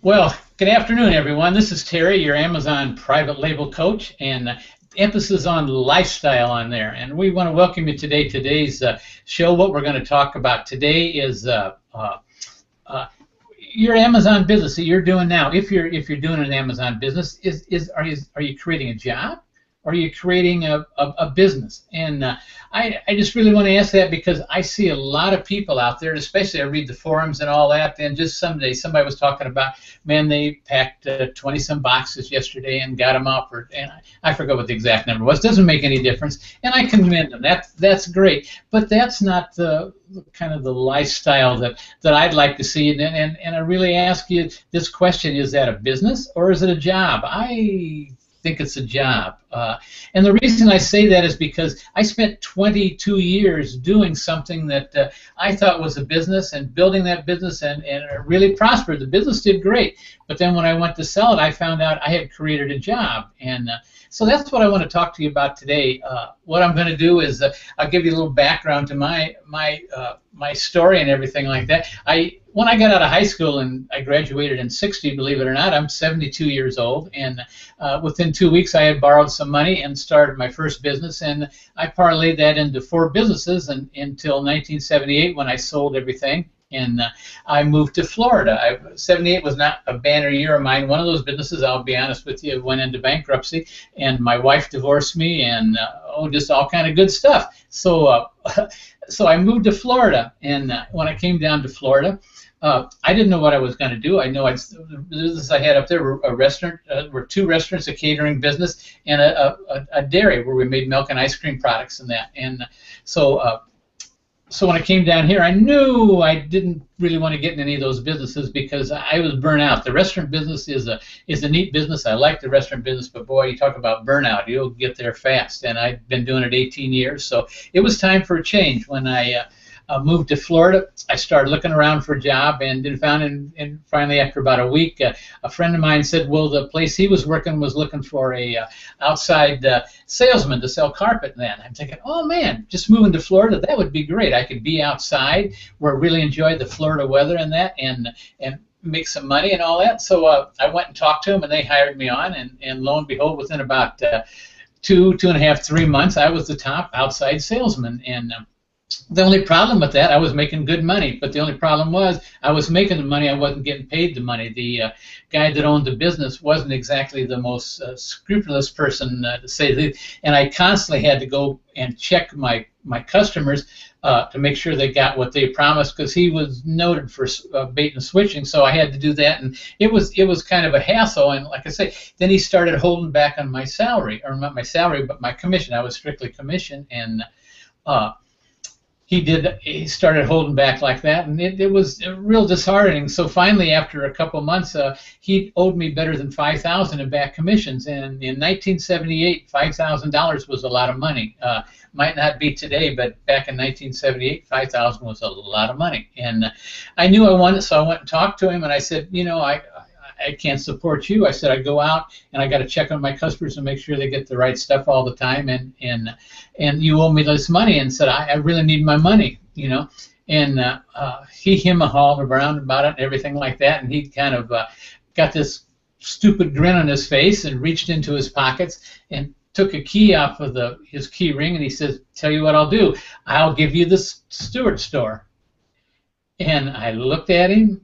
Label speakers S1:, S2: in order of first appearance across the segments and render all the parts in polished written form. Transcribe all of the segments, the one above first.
S1: Well, good afternoon, everyone. This is Terry, your Amazon private label coach, and emphasis on lifestyle on there. And we want to welcome you today. Today's show, what we're going to talk about today is uh, your Amazon business that you're doing now. If you're doing an Amazon business, are you creating a job? Or are you creating a business? And I just really want to ask that because I see a lot of people out there, especially I read the forums and all that, and just someday somebody was talking about, man, they packed 20 some boxes yesterday and got them up, and I forgot what the exact number was. Doesn't make any difference, and I commend them. That's great, but that's not the kind of the lifestyle that I'd like to see. And I really ask you this question: is that a business or is it a job? I think it's a job. And the reason I say that is because I spent 22 years doing something that I thought was a business and building that business, and it really prospered. The business did great. But then when I went to sell it, I found out I had created a job. And so that's what I want to talk to you about today. What I'm going to do is I'll give you a little background to my story and everything like that. When I got out of high school and I graduated in '60, believe it or not, I'm 72 years old, and within 2 weeks I had borrowed some money and started my first business, and I parlayed that into 4 businesses until 1978 when I sold everything. And I moved to Florida. '78 was not a banner year of mine. One of those businesses, I'll be honest with you, went into bankruptcy, and my wife divorced me, and just all kind of good stuff. So, so I moved to Florida, and when I came down to Florida, I didn't know what I was going to do. I know the business I had up there were a restaurant, were 2 restaurants, a catering business, and a dairy where we made milk and ice cream products and that. And so when I came down here, I knew I didn't really want to get in any of those businesses because I was burnt out. The restaurant business is a neat business. I like the restaurant business, but boy, you talk about burnout, you'll get there fast. And I've been doing it 18 years, so it was time for a change. When I moved to Florida, I started looking around for a job and and finally after about a week, a friend of mine said, well, the place he was working was looking for a outside salesman to sell carpet and that. I'm thinking, oh man, just moving to Florida, that would be great. I could be outside where I really enjoyed the Florida weather and that, and make some money and all that. So I went and talked to them, and they hired me on, and lo and behold, within about 2.5, 3 months, I was the top outside salesman. And the only problem with that, I was making good money, but the only problem was I was making the money, I wasn't getting paid the money. The guy that owned the business wasn't exactly the most scrupulous person, to say the least, and I constantly had to go and check my customers to make sure they got what they promised, because he was noted for bait and switching, so I had to do that, and it was kind of a hassle. And like I say, then he started holding back on my salary, or not my salary, but my commission. I was strictly commission, and he started holding back like that, and it was real disheartening. So finally, after a couple months, he owed me better than $5,000 in back commissions. And in 1978, $5,000 was a lot of money. Might not be today, but back in 1978, $5,000 was a lot of money. And I knew I wanted, so I went and talked to him, and I said, you know, I can't support you. I said, I go out and I got to check on my customers and make sure they get the right stuff all the time, and you owe me this money. And said, I really need my money, you know. And he him-a-hawed around about it and everything like that, and he kind of got this stupid grin on his face and reached into his pockets and took a key off of his key ring, and he says, tell you what I'll do, I'll give you this Stewart store. And I looked at him,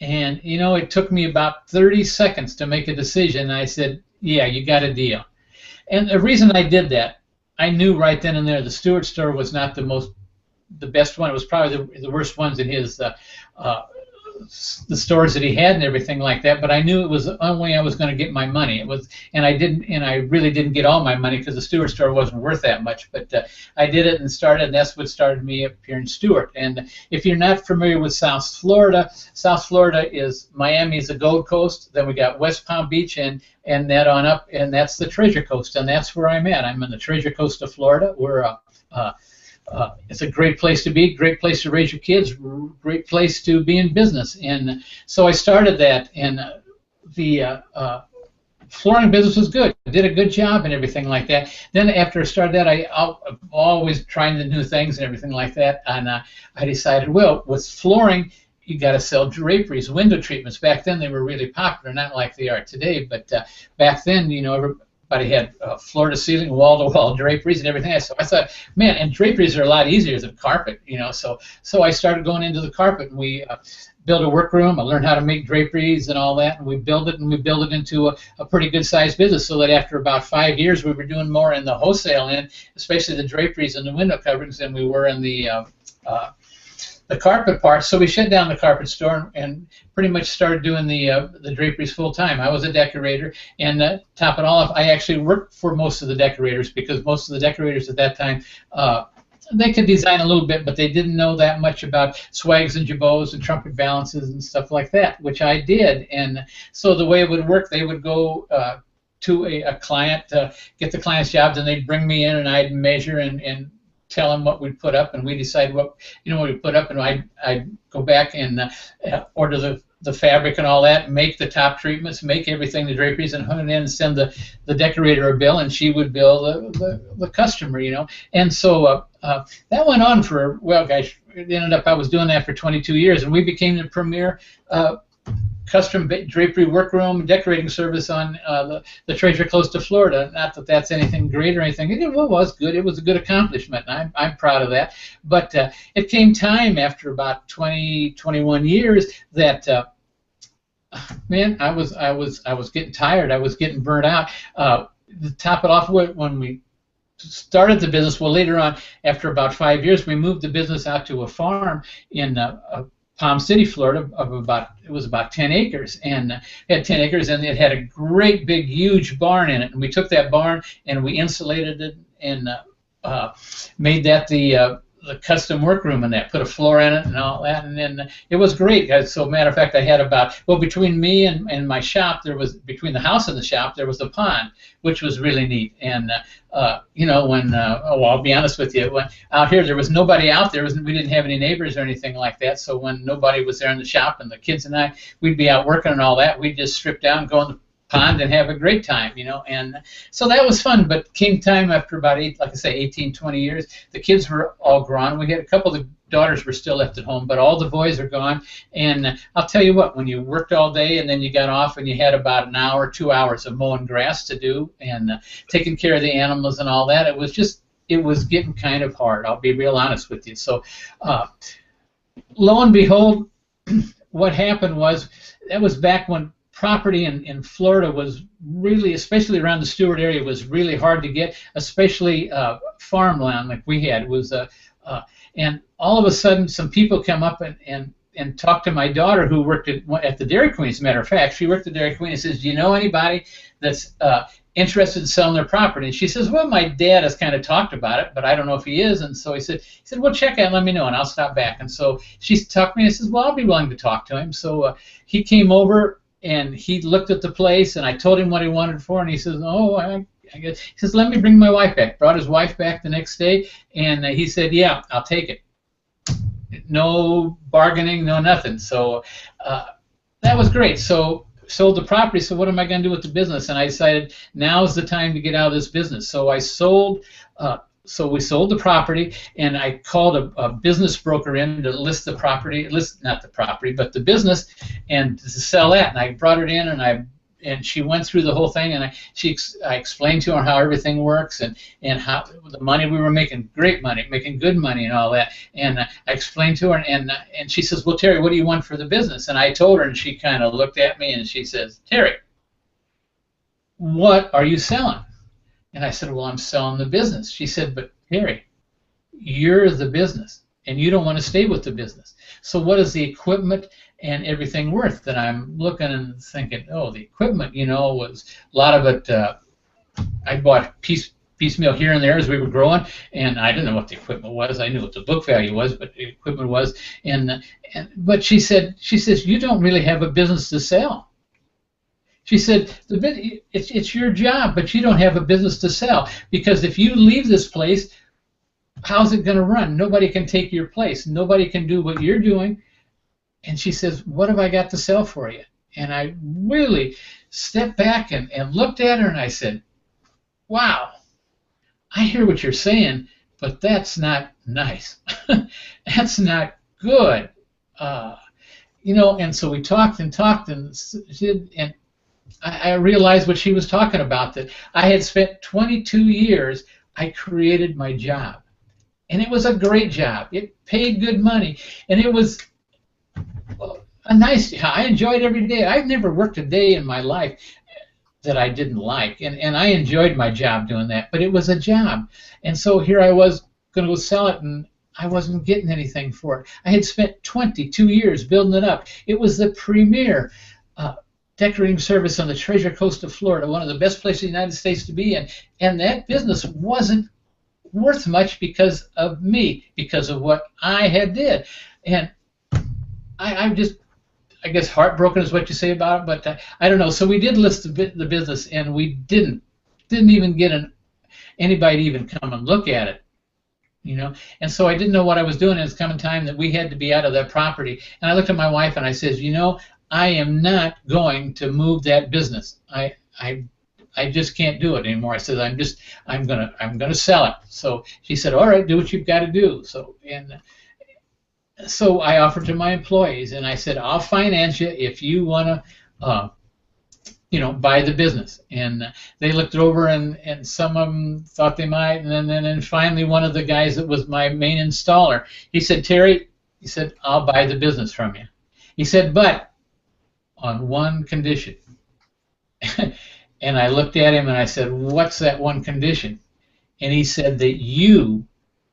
S1: and, you know, it took me about 30 seconds to make a decision. I said, yeah, you got a deal. And the reason I did that, I knew right then and there the Stewart store was not the best one. It was probably the worst ones in his the stores that he had and everything like that. But I knew it was the only way I was going to get my money. It was, and I really didn't get all my money because the Stewart store wasn't worth that much. But I did it and started, and that's what started me up here in Stewart. And if you're not familiar with South Florida is Miami's the Gold Coast. Then we got West Palm Beach and that on up, and that's the Treasure Coast, and that's where I'm at. I'm in the Treasure Coast of Florida. It's a great place to be, great place to raise your kids, great place to be in business. And so I started that, and the flooring business was good. I did a good job and everything like that. Then after I started that, I always trying the new things and everything like that, and I decided, well, with flooring, you got to sell draperies, window treatments. Back then they were really popular, not like they are today. But back then, you know, everybody had floor-to-ceiling, wall-to-wall draperies and everything. So I thought, man, and draperies are a lot easier than carpet, you know. So I started going into the carpet, and we built a workroom. I learned how to make draperies and all that, and we built it into a pretty good-sized business. So that after about 5 years, we were doing more in the wholesale end, especially the draperies and the window coverings, than we were in the carpet part. So we shut down the carpet store and pretty much started doing the draperies full time. I was a decorator, and top it all off, I actually worked for most of the decorators, because most of the decorators at that time, they could design a little bit, but they didn't know that much about swags and jabots and trumpet balances and stuff like that, which I did. And so the way it would work, they would go to a client, get the client's jobs, and they'd bring me in, and I'd measure and tell them what we'd put up, and we decide what we put up, and I'd go back and order the fabric and all that, make the top treatments, make everything, the draperies, and hook it in and send the decorator a bill, and she would bill the customer, you know. And so that went on for, well, guys, it ended up I was doing that for 22 years, and we became the premier custom drapery workroom decorating service on the Treasure Coast of Florida. Not that that's anything great or anything. It was good. It was a good accomplishment, and I'm proud of that. But it came time after about 21 years that man, I was getting tired. I was getting burnt out. To top it off, when we started the business, well, later on, after about 5 years, we moved the business out to a farm in Palm City, Florida, it was about 10 acres, and it had 10 acres, and it had a great big huge barn in it. And we took that barn and we insulated it and made that the custom workroom in that, put a floor in it and all that, and then it was great, guys. So matter of fact, I had between me and my shop, between the house and the shop, there was a pond, which was really neat. And you know, I'll be honest with you, when out here there was nobody out there, we didn't have any neighbors or anything like that. So when nobody was there in the shop, and the kids and we'd be out working and all that, we'd just strip down, go in the pond, and have a great time, you know. And so that was fun. But came time after about 18, 20 years, the kids were all grown. We had a couple of the daughters were still left at home, but all the boys are gone. And I'll tell you what, when you worked all day and then you got off and you had about an hour, 2 hours of mowing grass to do and taking care of the animals and all that, it was getting kind of hard. I'll be real honest with you. So lo and behold, what happened was, that was back when property in Florida was really, especially around the Stewart area, was really hard to get, especially farmland like we had. And all of a sudden, some people come up and talk to my daughter, who worked at the Dairy Queen. As a matter of fact, she worked at the Dairy Queen, and says, "Do you know anybody that's interested in selling their property?" And she says, "Well, my dad has kind of talked about it, but I don't know if he is." And so he said, "Well, check out and let me know, and I'll stop back." And so she talked to me, and says, "Well, I'll be willing to talk to him." So he came over, and he looked at the place, and I told him what he wanted for, and he says, "Oh, I guess." He says, "Let me bring my wife back." Brought his wife back the next day, and he said, "Yeah, I'll take it." No bargaining, no nothing. So that was great. So sold the property. So what am I going to do with the business? And I decided now's the time to get out of this business. So I sold. So we sold the property, and I called a business broker in to list the property, not the property, but the business, and to sell that. And I brought it in, and she went through the whole thing, and I explained to her how everything works, and how the money we were making, great money, making good money and all that. And I explained to her, and she says, "Well, Terry, what do you want for the business?" And I told her, and she kind of looked at me, and she says, "Terry, what are you selling?" And I said, "Well, I'm selling the business." She said, "But Terry, you're the business, and you don't want to stay with the business. So what is the equipment and everything worth?" That I'm looking and thinking, oh, the equipment, you know, was a lot of it. I bought piecemeal here and there as we were growing, and I didn't know what the equipment was. I knew what the book value was, but the equipment was. But she says, "You don't really have a business to sell." She said, "It's your job, but you don't have a business to sell, because if you leave this place, how's it going to run? Nobody can take your place. Nobody can do what you're doing." And she says, "What have I got to sell for you?" And I really stepped back and looked at her, and I said, "Wow, I hear what you're saying, but that's not nice. That's not good." and so we talked and talked, and I realized what she was talking about, that I had spent 22 years, I created my job. And it was a great job. It paid good money. And it was a nice job. I enjoyed every day. I've never worked a day in my life that I didn't like. And I enjoyed my job doing that. But it was a job. And so here I was going to go sell it, and I wasn't getting anything for it. I had spent 22 years building it up. It was the premier decorating service on the Treasure Coast of Florida, one of the best places in the United States to be in. And that business wasn't worth much because of me, because of what I had did. And I'm just, I guess, heartbroken is what you say about it, but I don't know. So we did list the business, and we didn't even get anybody to even come and look at it. And so I didn't know what I was doing. It was coming time that we had to be out of that property. And I looked at my wife and I said, I am not going to move that business. I just can't do it anymore. I said, I'm gonna sell it. So she said, all right, do what you've got to do. So I offered to my employees, and I said, I'll finance you if you want to, buy the business. And they looked it over, and some of them thought they might, and then finally one of the guys that was my main installer, he said, Terry, he said, I'll buy the business from you. He said, but on one condition. And I looked at him and I said, what's that one condition? And he said that you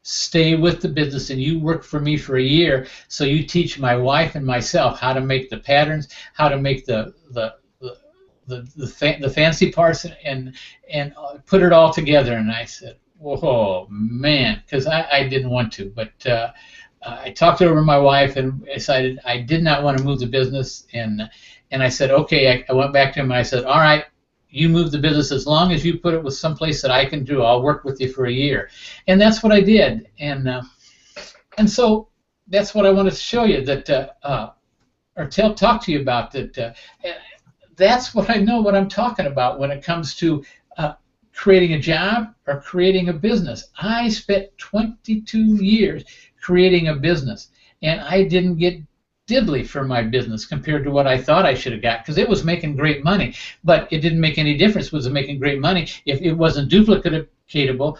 S1: stay with the business and you work for me for a year, so you teach my wife and myself how to make the patterns, how to make the fancy parts, and put it all together. And I said, whoa, man, because I didn't want to, but I talked it over to my wife and decided I did not want to move the business, and I said, okay. I went back to him and I said, all right, you move the business as long as you put it with someplace that I can do. I'll work with you for a year. And that's what I did. And so that's what I wanted to show you, that or talk to you about, that that's what I know what I'm talking about when it comes to creating a job or creating a business. I spent 22 years creating a business, and I didn't get diddly for my business compared to what I thought I should have got, because it was making great money, but it didn't make any difference. Was it making great money if it wasn't duplicatable?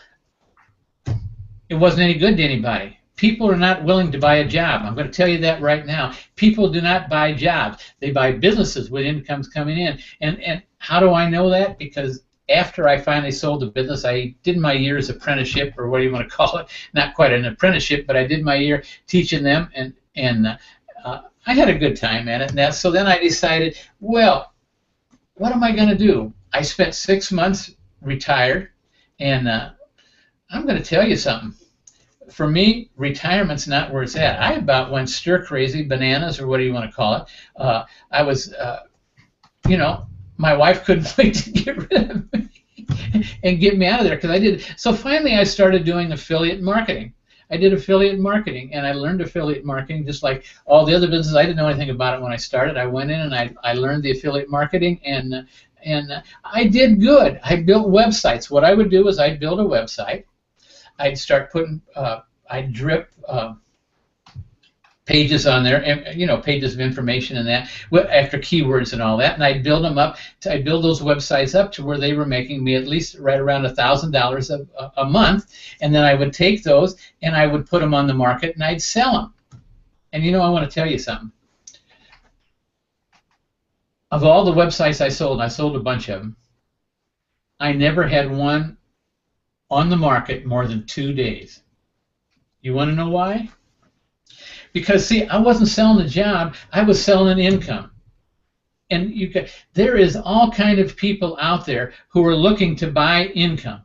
S1: It wasn't any good to anybody. People are not willing to buy a job. I'm going to tell you that right now. People do not buy jobs. They buy businesses with incomes coming in. And how do I know that? Because after I finally sold the business, I did my year's apprenticeship, or what do you want to call it? Not quite an apprenticeship, but I did my year teaching them, and I had a good time at it. And so then I decided, well, what am I going to do? I spent 6 months retired, and I'm going to tell you something. For me, retirement's not where it's at. I about went stir crazy, bananas, or what do you want to call it. I was, my wife couldn't wait to get rid of me and get me out of there, because I did. So finally I started doing affiliate marketing. I did affiliate marketing, and I learned affiliate marketing just like all the other businesses. I didn't know anything about it when I started. I went in and I learned the affiliate marketing, and I did good. I built websites. What I would do is I'd build a website. I'd start putting, I'd drip pages on there, and pages of information and that, after keywords and all that, and I'd build them up. I'd build those websites up to where they were making me at least right around $1,000 a month, and then I would take those and I would put them on the market and I'd sell them. And I want to tell you something. Of all the websites I sold a bunch of them. I never had one on the market more than 2 days. You want to know why? Because, see, I wasn't selling a job, I was selling an income. And there is all kind of people out there who are looking to buy income.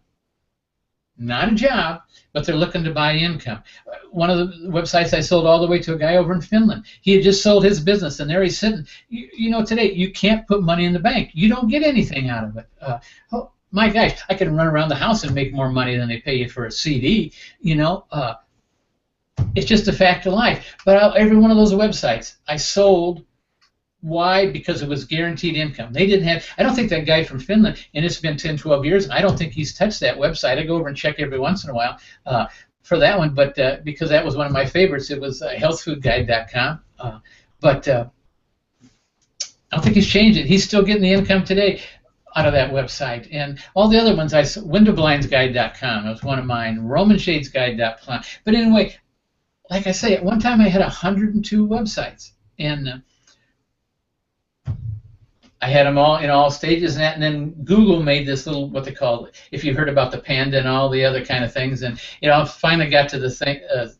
S1: Not a job, but they're looking to buy income. One of the websites I sold all the way to a guy over in Finland. He had just sold his business, and there he's sitting. Today, you can't put money in the bank. You don't get anything out of it. Oh, my gosh, I can run around the house and make more money than they pay you for a CD, It's just a fact of life. But every one of those websites I sold. Why? Because it was guaranteed income. They didn't have, I don't think that guy from Finland, and it's been 10, 12 years, and I don't think he's touched that website. I go over and check every once in a while for that one, but because that was one of my favorites. It was healthfoodguide.com. But I don't think he's changed it. He's still getting the income today out of that website. And all the other ones, windowblindsguide.com, that was one of mine, romanshadesguide.com. But anyway, like I say, at one time I had 102 websites. And I had them all in all stages, and then Google made this little, what they call, if you heard about the panda and all the other kind of things, and finally got to the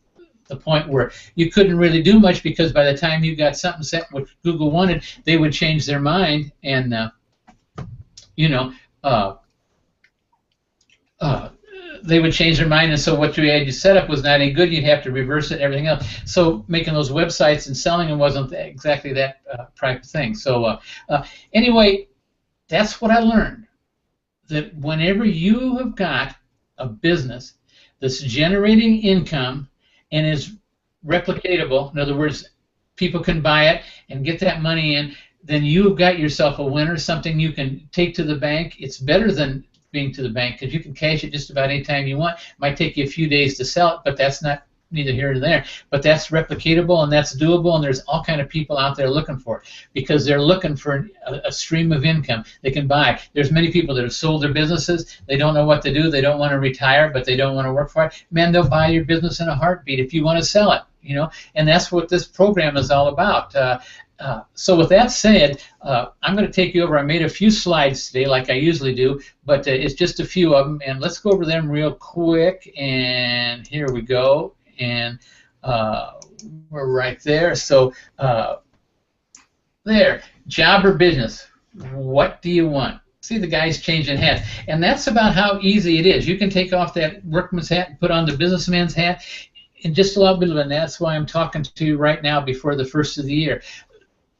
S1: point where you couldn't really do much, because by the time you got something set what Google wanted, they would change their mind, and they would change their mind, and so what you had you set up was not any good. You'd have to reverse it and everything else. So making those websites and selling them wasn't exactly that private thing. So anyway, that's what I learned, that whenever you have got a business that's generating income and is replicatable, in other words, people can buy it and get that money in, then you've got yourself a winner, something you can take to the bank. It's better than being to the bank, because you can cash it just about any time you want. It might take you a few days to sell it, but that's not neither here nor there. But that's replicatable, and that's doable, and there's all kind of people out there looking for it, because they're looking for a stream of income they can buy. There's many people that have sold their businesses. They don't know what to do. They don't want to retire, but they don't want to work for it. Man, they'll buy your business in a heartbeat if you want to sell it. And that's what this program is all about. So with that said, I'm going to take you over. I made a few slides today, like I usually do, but it's just a few of them, and let's go over them real quick. And here we go, and we're right there. So there, job or business, what do you want? See the guys changing hats, and that's about how easy it is. You can take off that workman's hat and put on the businessman's hat in just a little bit of it. And that's why I'm talking to you right now before the first of the year.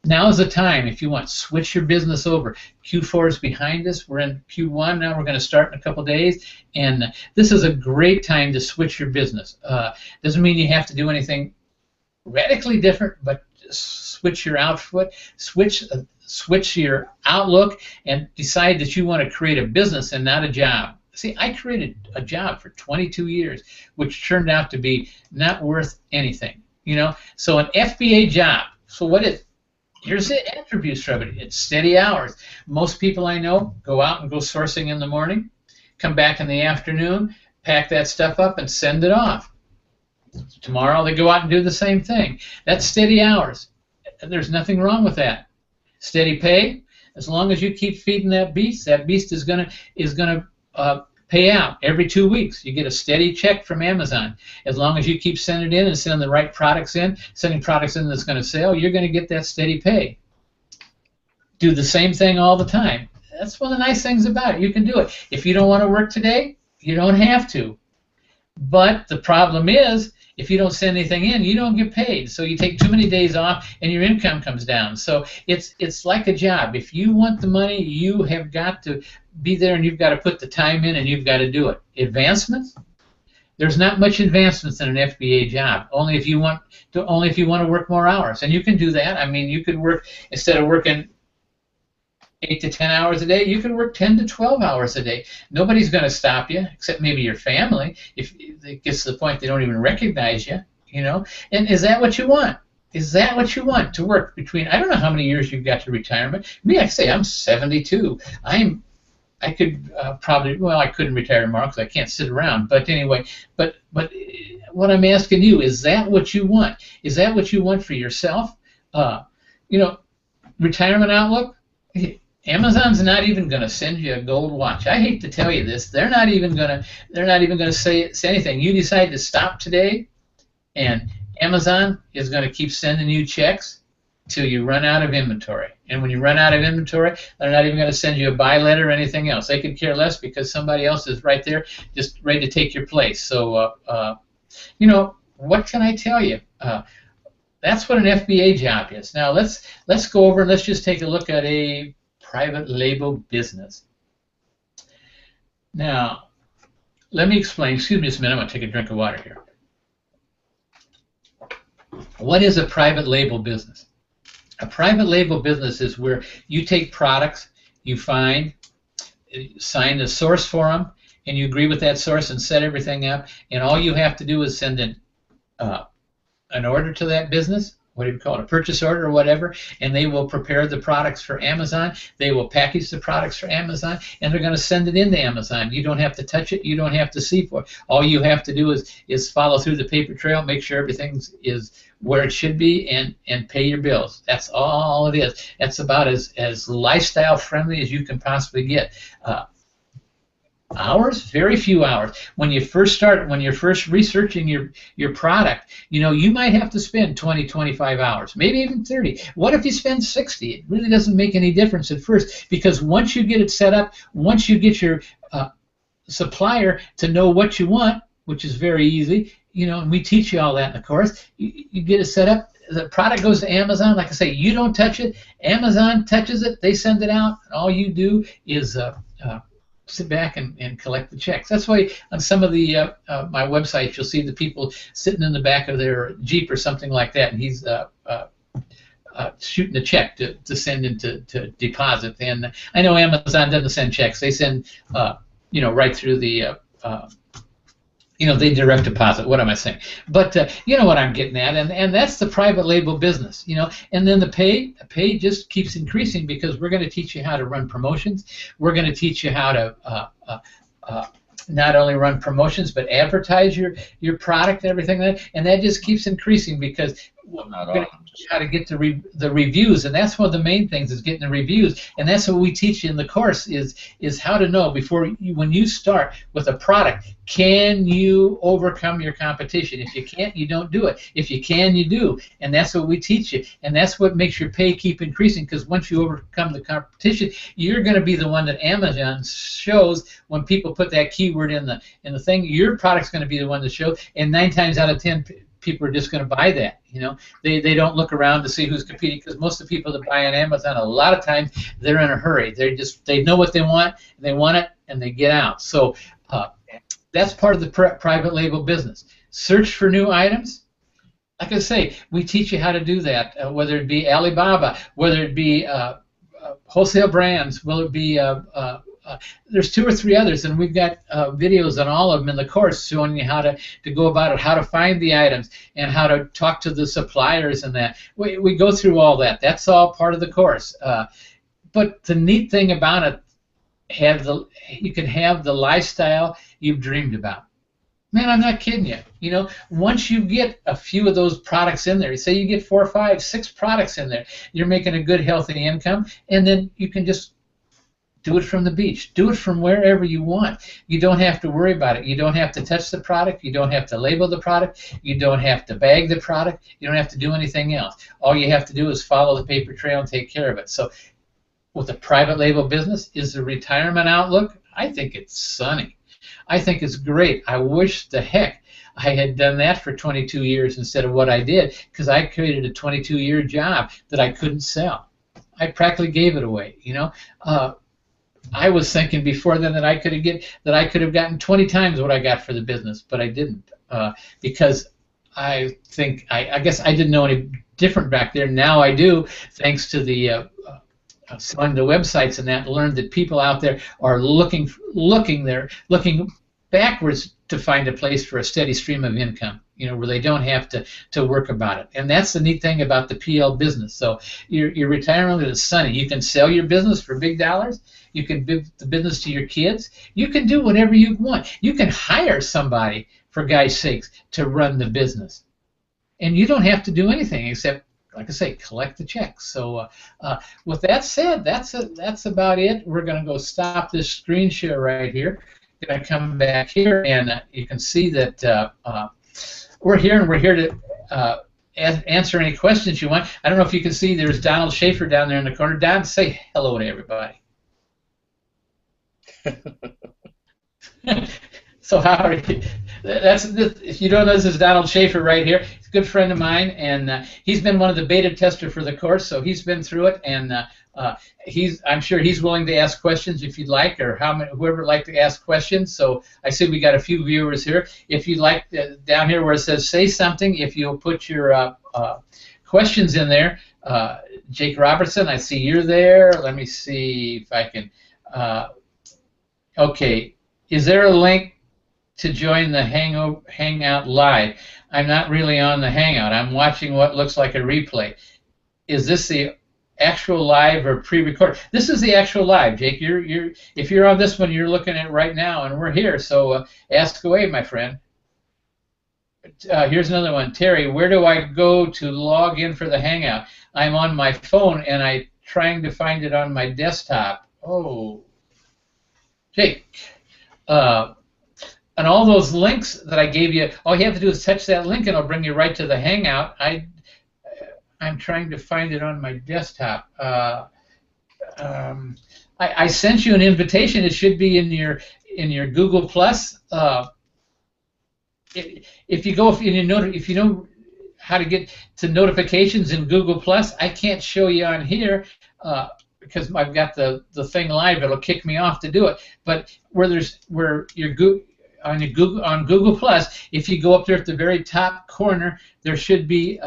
S1: Now is the time, if you want, switch your business over. Q4 is behind us. We're in Q1 now. We're going to start in a couple days, and this is a great time to switch your business. Doesn't mean you have to do anything radically different, but switch your output, switch your outlook, and decide that you want to create a business and not a job. See, I created a job for 22 years, which turned out to be not worth anything. So an FBA job. So what is it? Here's the attributes of it. It's steady hours. Most people I know go out and go sourcing in the morning, come back in the afternoon, pack that stuff up, and send it off. Tomorrow they go out and do the same thing. That's steady hours. There's nothing wrong with that. Steady pay. As long as you keep feeding that beast is gonna pay out every 2 weeks. You get a steady check from Amazon. As long as you keep sending it in and sending the right products in, sending products in that's going to sell, you're going to get that steady pay. Do the same thing all the time. That's one of the nice things about it. You can do it. If you don't want to work today, you don't have to. But the problem is, if you don't send anything in, you don't get paid. So you take too many days off, and your income comes down. So it's like a job. If you want the money, you have got to be there, and you've got to put the time in, and you've got to do it. Advancements? There's not much advancements in an FBA job. Only if you want to work more hours, and you can do that. I mean, you could work, instead of working 8 to 10 hours a day, you can work 10 to 12 hours a day. Nobody's going to stop you, except maybe your family. If it gets to the point they don't even recognize you, And is that what you want? Is that what you want, to work between? I don't know how many years you've got to retirement. Me, I say I'm 72. I could probably, well, I couldn't retire tomorrow because I can't sit around. But anyway, but what I'm asking you, is that what you want? Is that what you want for yourself? Retirement outlook. Amazon's not even going to send you a gold watch. I hate to tell you this. They're not even going to say anything. You decide to stop today, and Amazon is going to keep sending you checks till you run out of inventory. And when you run out of inventory, they're not even going to send you a buy letter or anything else. They could care less, because somebody else is right there just ready to take your place. So, what can I tell you? That's what an FBA job is. Now let's go over and let's just take a look at a private label business. Now, let me explain. Excuse me just a minute. I'm going to take a drink of water here. What is a private label business? A private label business is where you take products you find, sign the source for them, and you agree with that source and set everything up, and all you have to do is send in an order to that business, what do you call it, a purchase order or whatever, and they will prepare the products for Amazon. They will package the products for Amazon, and they're going to send it into Amazon. You don't have to touch it. You don't have to see for it. All you have to do is follow through the paper trail, make sure everything is where it should be, and pay your bills. That's all it is. That's about as lifestyle friendly as you can possibly get. Hours, very few hours. When you first start, when you're first researching your product, you might have to spend 20, 25 hours, maybe even 30. What if you spend 60? It really doesn't make any difference at first, because once you get it set up, once you get your supplier to know what you want, which is very easy, and we teach you all that in the course, you get it set up. The product goes to Amazon. Like I say, you don't touch it. Amazon touches it. They send it out. And all you do is sit back and collect the checks. That's why on some of the my websites you'll see the people sitting in the back of their Jeep or something like that, and he's shooting a check to send into deposit. And I know Amazon doesn't send checks; they send right through the they direct deposit. What am I saying? But you know what I'm getting at, and that's the private label business, And then the pay just keeps increasing, because we're going to teach you how to run promotions. We're going to teach you how to not only run promotions but advertise your product and everything and that just keeps increasing, because we're going to teach you how to get the reviews, and that's one of the main things, is getting the reviews. And that's what we teach you in the course, is how to know when you start with a product, can you overcome your competition? If you can't, you don't do it. If you can, you do. And that's what we teach you, and that's what makes your pay keep increasing, because once you overcome the competition, you're going to be the one that Amazon shows when people put that keyword in the thing. Your product's going to be the one that shows, and 9 times out of 10 people are just going to buy that. They don't look around to see who's competing, because most of the people that buy on Amazon, a lot of times they're in a hurry. They know what they want, and they want it, and they get out. So that's part of the private label business. Search for new items. Like I say, we teach you how to do that, whether it be Alibaba, whether it be wholesale brands, whether it be there's 2 or 3 others, and we've got videos on all of them in the course showing you how to go about it, how to find the items, and how to talk to the suppliers and that. We go through all that. That's all part of the course. But the neat thing about it, you can have the lifestyle you've dreamed about. Man, I'm not kidding you. Once you get a few of those products in there, say you get 4, 5, 6 products in there, you're making a good, healthy income, and then you can just do it from the beach. Do it from wherever you want. You don't have to worry about it. You don't have to touch the product. You don't have to label the product. You don't have to bag the product. You don't have to do anything else. All you have to do is follow the paper trail and take care of it. So with a private label business, is the retirement outlook? I think it's sunny. I think it's great. I wish the heck I had done that for 22 years instead of what I did, because I created a 22-year job that I couldn't sell. I practically gave it away, I was thinking before then that I could have gotten 20 times what I got for the business, but I didn't, because I guess I didn't know any different back there. Now I do, thanks to the selling the websites and that. Learned that people out there are looking backwards to find a place for a steady stream of income, where they don't have to work about it. And that's the neat thing about the PL business. So your retirement is sunny. You can sell your business for big dollars. You can give the business to your kids. You can do whatever you want. You can hire somebody, for God's sakes, to run the business. And you don't have to do anything except, like I say, collect the checks. So with that said, that's about it. We're going to go stop this screen share right here. Going to come back here, and you can see that we're here, and we're here to answer any questions you want. I don't know if you can see, there's Donald Schaefer down there in the corner. Don, say hello to everybody. So how are you? If you don't know, this is Donald Schaefer right here. He's a good friend of mine, and he's been one of the beta testers for the course, so he's been through it, and I'm sure he's willing to ask questions if you'd like, or whoever would like to ask questions. So I see we got a few viewers here. If you'd like, down here where it says say something, if you'll put your questions in there. Jake Robertson, I see you're there. Let me see if I can. Okay, is there a link to join the Hangout Live. I'm not really on the Hangout. I'm watching what looks like a replay. Is this the actual live or pre-recorded? This is the actual live, Jake. If you're on this one, you're looking at it right now, and we're here. So ask away, my friend. Here's another one. Terry, where do I go to log in for the Hangout? I'm on my phone, and I'm trying to find it on my desktop. Oh, Jake. And all those links that I gave you, all you have to do is touch that link, and it'll bring you right to the Hangout. I'm trying to find it on my desktop. I sent you an invitation. It should be in your Google Plus. If you know how to get to notifications in Google Plus, I can't show you on here because I've got the thing live. It'll kick me off to do it. But on Google Plus, if you go up there at the very top corner, there should be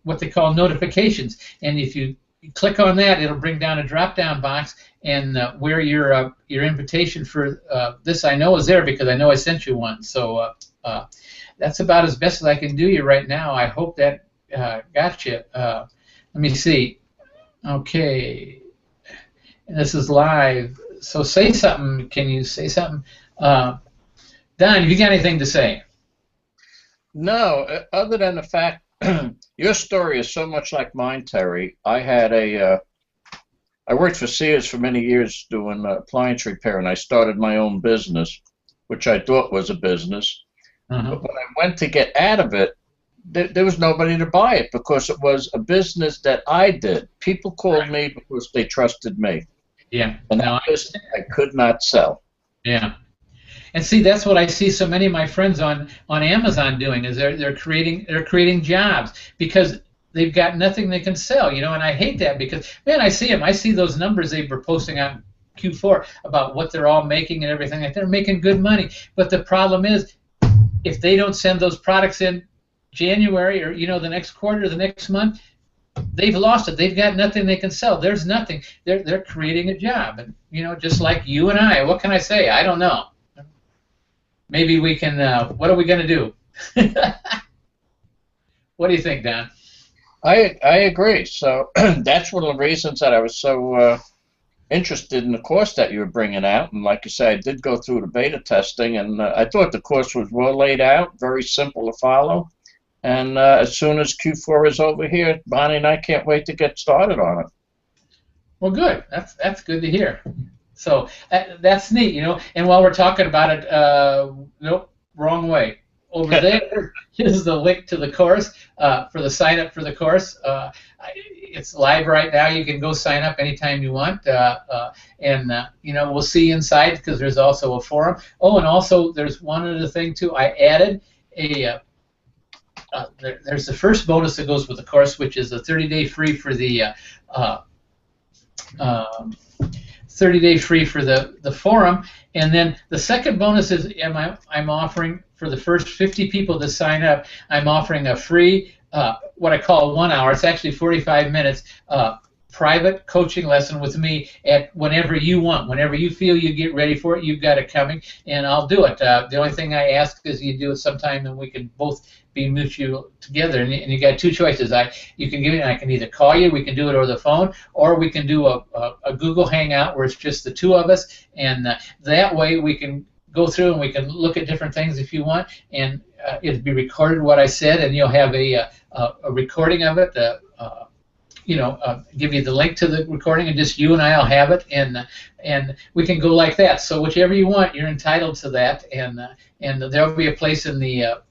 S1: what they call notifications, and if you click on that, it'll bring down a drop-down box, and where your invitation for this I know is there because I know I sent you one. So that's about as best as I can do you right now. I hope that got you. Let me see. Okay, and this is live. So say something. Can you say something? Don, have you got anything to say?
S2: No, other than the fact your story is so much like mine, Terry. I worked for Sears for many years doing appliance repair, and I started my own business, which I thought was a business. But when I went to get out of it, there was nobody to buy it because it was a business that I did. People called me because they trusted me.
S1: Yeah.
S2: And I could not sell.
S1: Yeah. And see, that's what I see so many of my friends on Amazon doing is they're creating jobs because they've got nothing they can sell, and I hate that because, man, I see those numbers they were posting on Q4 about what they're all making and everything. Like they're making good money, but the problem is if they don't send those products in January or the next quarter, the next month, they've lost it. They've got nothing they can sell. There's nothing. They're creating a job, and just like you and I. What can I say? I don't know. Maybe we can, what are we going to do? What do you think, Don?
S2: I agree. So that's one of the reasons that I was so interested in the course that you were bringing out. And like you say, I did go through the beta testing, and I thought the course was well laid out, very simple to follow. And as soon as Q4 is over here, Bonnie and I can't wait to get started on it.
S1: Well, good. That's good to hear. So that's neat, And while we're talking about it, nope, wrong way. Over there is the link to the course for the sign up for the course. It's live right now. You can go sign up anytime you want, and we'll see you inside because there's also a forum. Oh, and also there's one other thing too. I added a. There's the first bonus that goes with the course, which is a 30-day free for the. 30-day free for the forum, and then the second bonus is I'm offering for the first 50 people to sign up. I'm offering a free what I call 1 hour. It's actually 45 minutes. Private coaching lesson with me at whenever you want, whenever you feel you get ready for it. You've got it coming, and I'll do it. The only thing I ask is you do it sometime, and we can both be mutual together. And you got two choices. You can give me. I can either call you. We can do it over the phone, or we can do a Google Hangout where it's just the two of us, and that way we can go through and we can look at different things if you want, and it'll be recorded what I said, and you'll have a recording of it. Give you the link to the recording, and just you and I'll have it, and we can go like that. So whichever you want, you're entitled to that, and there'll be a place in the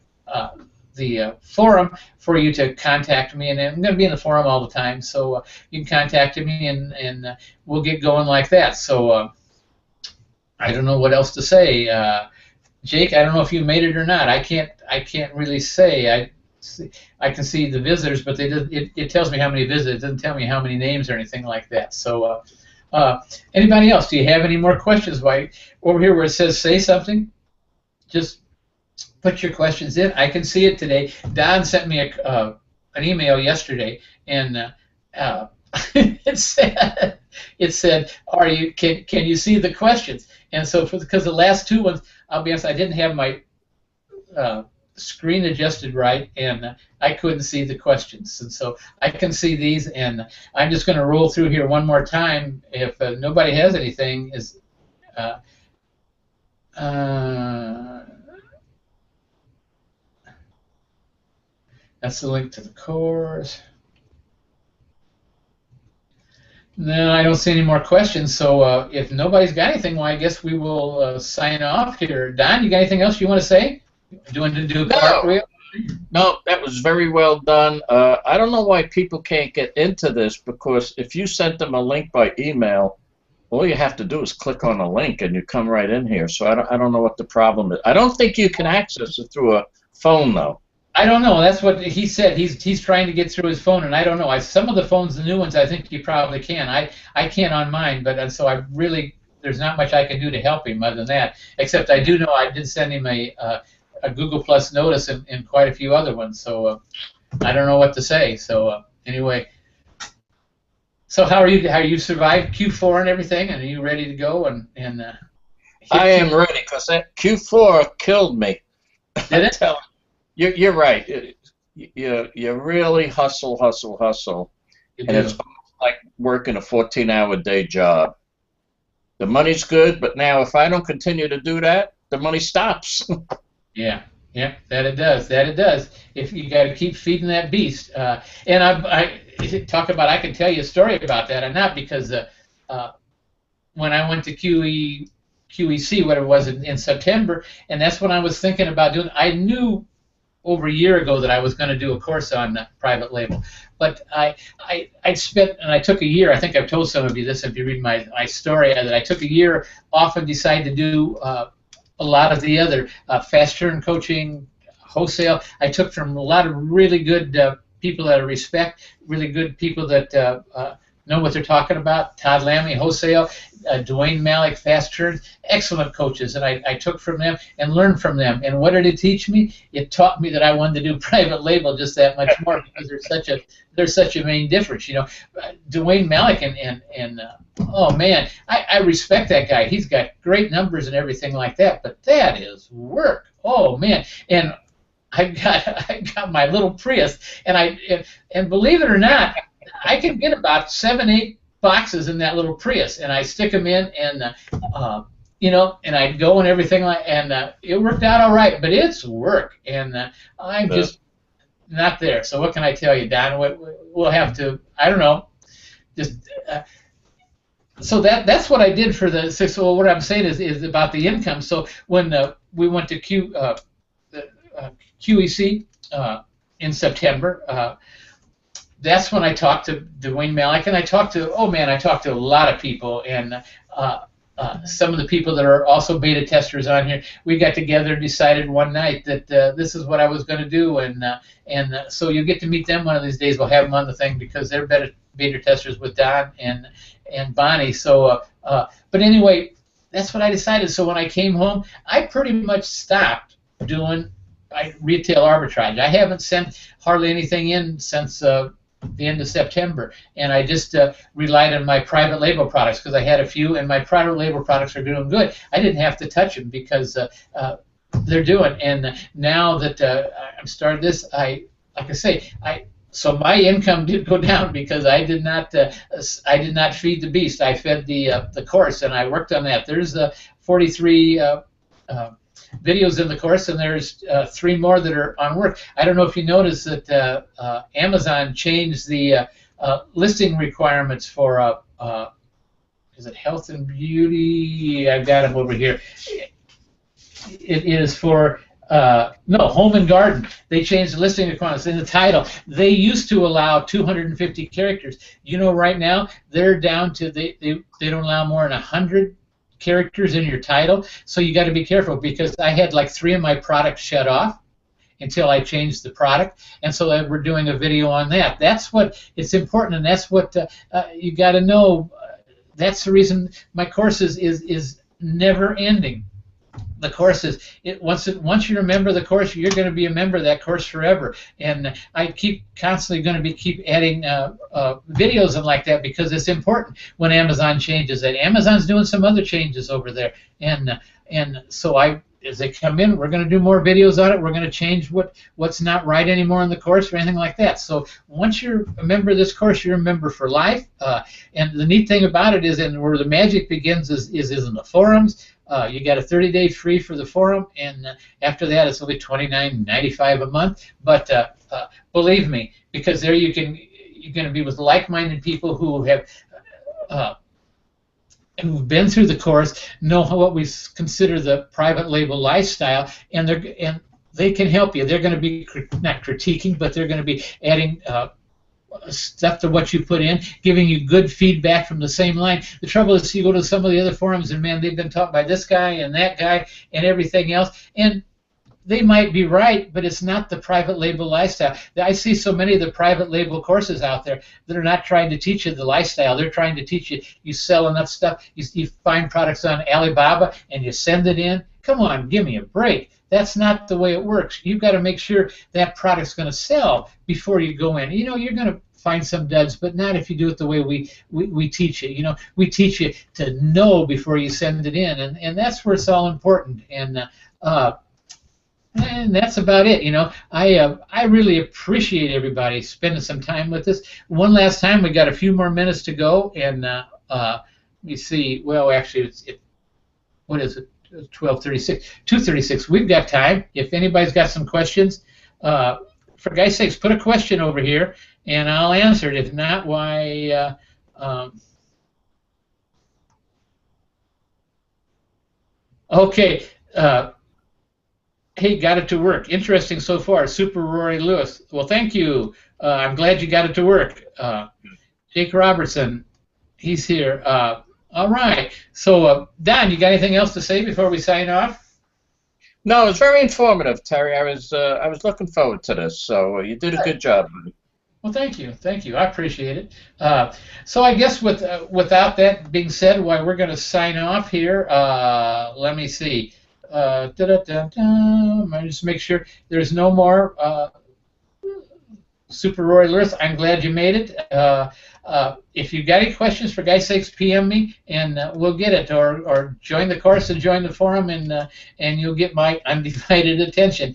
S1: forum for you to contact me, and I'm going to be in the forum all the time, so you can contact me, and we'll get going like that. So I don't know what else to say, Jake. I don't know if you made it or not. I can't really say. I can see the visitors, but it tells me how many visitors. It doesn't tell me how many names or anything like that. So anybody else? Do you have any more questions? Over here where it says say something, just put your questions in. I can see it today. Don sent me an email yesterday, and it said, can you see the questions? And so because the last two ones, I'll be honest, I didn't have my screen adjusted right, and I couldn't see the questions. And so I can see these, and I'm just going to roll through here one more time. If nobody has anything, uh, uh, that's the link to the course. No, I don't see any more questions. So if nobody's got anything, well, I guess we will sign off here. Don, you got anything else you want to say? Do you want to do a cartwheel?
S2: No, that was very well done. I don't know why people can't get into this, because if you sent them a link by email, all you have to do is click on a link and you come right in here. So I don't know what the problem is. I don't think you can access it through a phone, though.
S1: I don't know. That's what he said. He's trying to get through his phone, and I don't know. Some of the phones, the new ones, I think you probably can. I can't on mine, but so I really, there's not much I can do to help him other than that. Except I do know I did send him a Google Plus notice and quite a few other ones. So I don't know what to say. So anyway, so how are you? How you survived Q4 and everything? And are you ready to go? And
S2: I am ready, because that Q4 killed me.
S1: Did it?
S2: You're right. You really hustle, and it's like working a 14-hour day job. The money's good, but now if I don't continue to do that, the money stops.
S1: Yeah, that it does. If you got to keep feeding that beast, and I talk about, I can tell you a story about that, and not because when I went to QEC, what it was in September, and that's when I was thinking about doing. I knew over a year ago that I was going to do a course on private label, but I spent, and I took a year. I think I've told some of you this if you read my story, that I took a year off and decided to do a lot of the other fast turn coaching, wholesale. I took from a lot of really good people that I respect, really good people that know what they're talking about. Todd Lammy, wholesale, Dwayne Malik, fast turns, excellent coaches, and I took from them and learned from them. And what did it teach me? It taught me that I wanted to do private label just that much more, because there's such a main difference. You know, Dwayne Malik and oh man, I respect that guy. He's got great numbers and everything like that, but that is work. Oh man, and I got my little Prius, and believe it or not, I can get about 7-8 boxes in that little Prius, and I stick them in, and and I go and everything and it worked out all right. But it's work, and I'm just not there. So what can I tell you, Don? We'll have to. I don't know. Just so that's what I did for the six. Well, what I'm saying is about the income. So when we went to QEC in September. That's when I talked to Dwayne Malik, and I talked to a lot of people, and some of the people that are also beta testers on here. We got together and decided one night that this is what I was going to do, and so you'll get to meet them one of these days. We'll have them on the thing because they're beta testers with Don and Bonnie. So, but anyway, that's what I decided. So when I came home, I pretty much stopped doing retail arbitrage. I haven't sent hardly anything in since the end of September, and I just relied on my private label products because I had a few, and my private label products are doing good. I didn't have to touch them because they're doing. And now that I've started this, so my income did go down because I did not feed the beast. I fed the course, and I worked on that. There's 43 videos in the course, and there's 3 more that are on work. I don't know if you noticed that Amazon changed the listing requirements for is it health and beauty? I've got them over here. It is for no, home and garden. They changed the listing requirements in the title. They used to allow 250 characters. You know, right now they're down to they don't allow more than 100 characters in your title. So you got to be careful, because I had like 3 of my products shut off until I changed the product, and so we're doing a video on that. That's what it's important, and that's what you got to know. That's the reason my course is never ending. The course is once you're a member of the course, you're going to be a member of that course forever. And I keep constantly going to keep adding videos and like that, because it's important when Amazon changes that. Amazon's doing some other changes over there, and so as they come in, we're going to do more videos on it. We're going to change what's not right anymore in the course or anything like that. So once you're a member of this course, you're a member for life. And the neat thing about it is, and where the magic begins is in the forums. You got a 30-day free for the forum, and after that, it's only $29.95 a month. But believe me, because there you're going to be with like-minded people who have who've been through the course, know what we consider the private label lifestyle, and they can help you. They're going to be not critiquing, but they're going to be adding stuff to what you put in, giving you good feedback from the same line. The trouble is, you go to some of the other forums, and man, they've been taught by this guy and that guy and everything else, and they might be right, but it's not the private label lifestyle. I see so many of the private label courses out there that are not trying to teach you the lifestyle. They're trying to teach you, you sell enough stuff, you find products on Alibaba, and you send it in. Come on, give me a break. That's not the way it works. You've got to make sure that product's going to sell before you go in. You know, you're going to find some duds, but not if you do it the way we teach you. You know, we teach you to know before you send it in, and that's where it's all important. And that's about it. You know, I really appreciate everybody spending some time with us. One last time, we got a few more minutes to go, and let me see. Well, actually, what is it? 12:36, 2:36. We've got time. If anybody's got some questions, for God's sakes, put a question over here, and I'll answer it. If not, why? Okay. Hey, got it to work. Interesting so far. Super Rory Lewis. Well, thank you. I'm glad you got it to work. Jake Robertson, he's here. All right. So, Don, you got anything else to say before we sign off?
S2: No, it was very informative, Terry. I was looking forward to this. So you did a good job.
S1: Well, thank you. Thank you. I appreciate it. So I guess without that being said, why we're going to sign off here. Let me see. Just make sure there's no more Super Roy Lewis. I'm glad you made it. If you've got any questions, for God's sakes, PM me, and we'll get it. Or join the course and join the forum, and you'll get my undivided attention.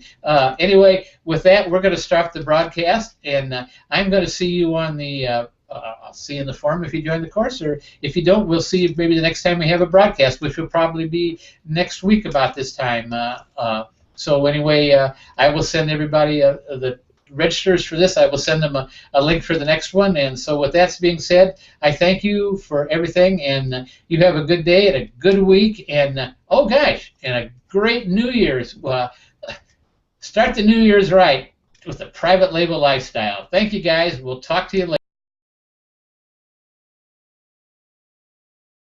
S1: Anyway, with that, we're going to start the broadcast, and I'm going to see you on the. I'll see you in the forum if you join the course, or if you don't, we'll see you maybe the next time we have a broadcast, which will probably be next week about this time. So anyway, I will send everybody the registers for this. I will send them a link for the next one. And so with that being said, I thank you for everything, and you have a good day and a good week, and oh gosh, and a great New Year's. Start the New Year's right with a private label lifestyle. Thank you, guys. We'll talk to you later.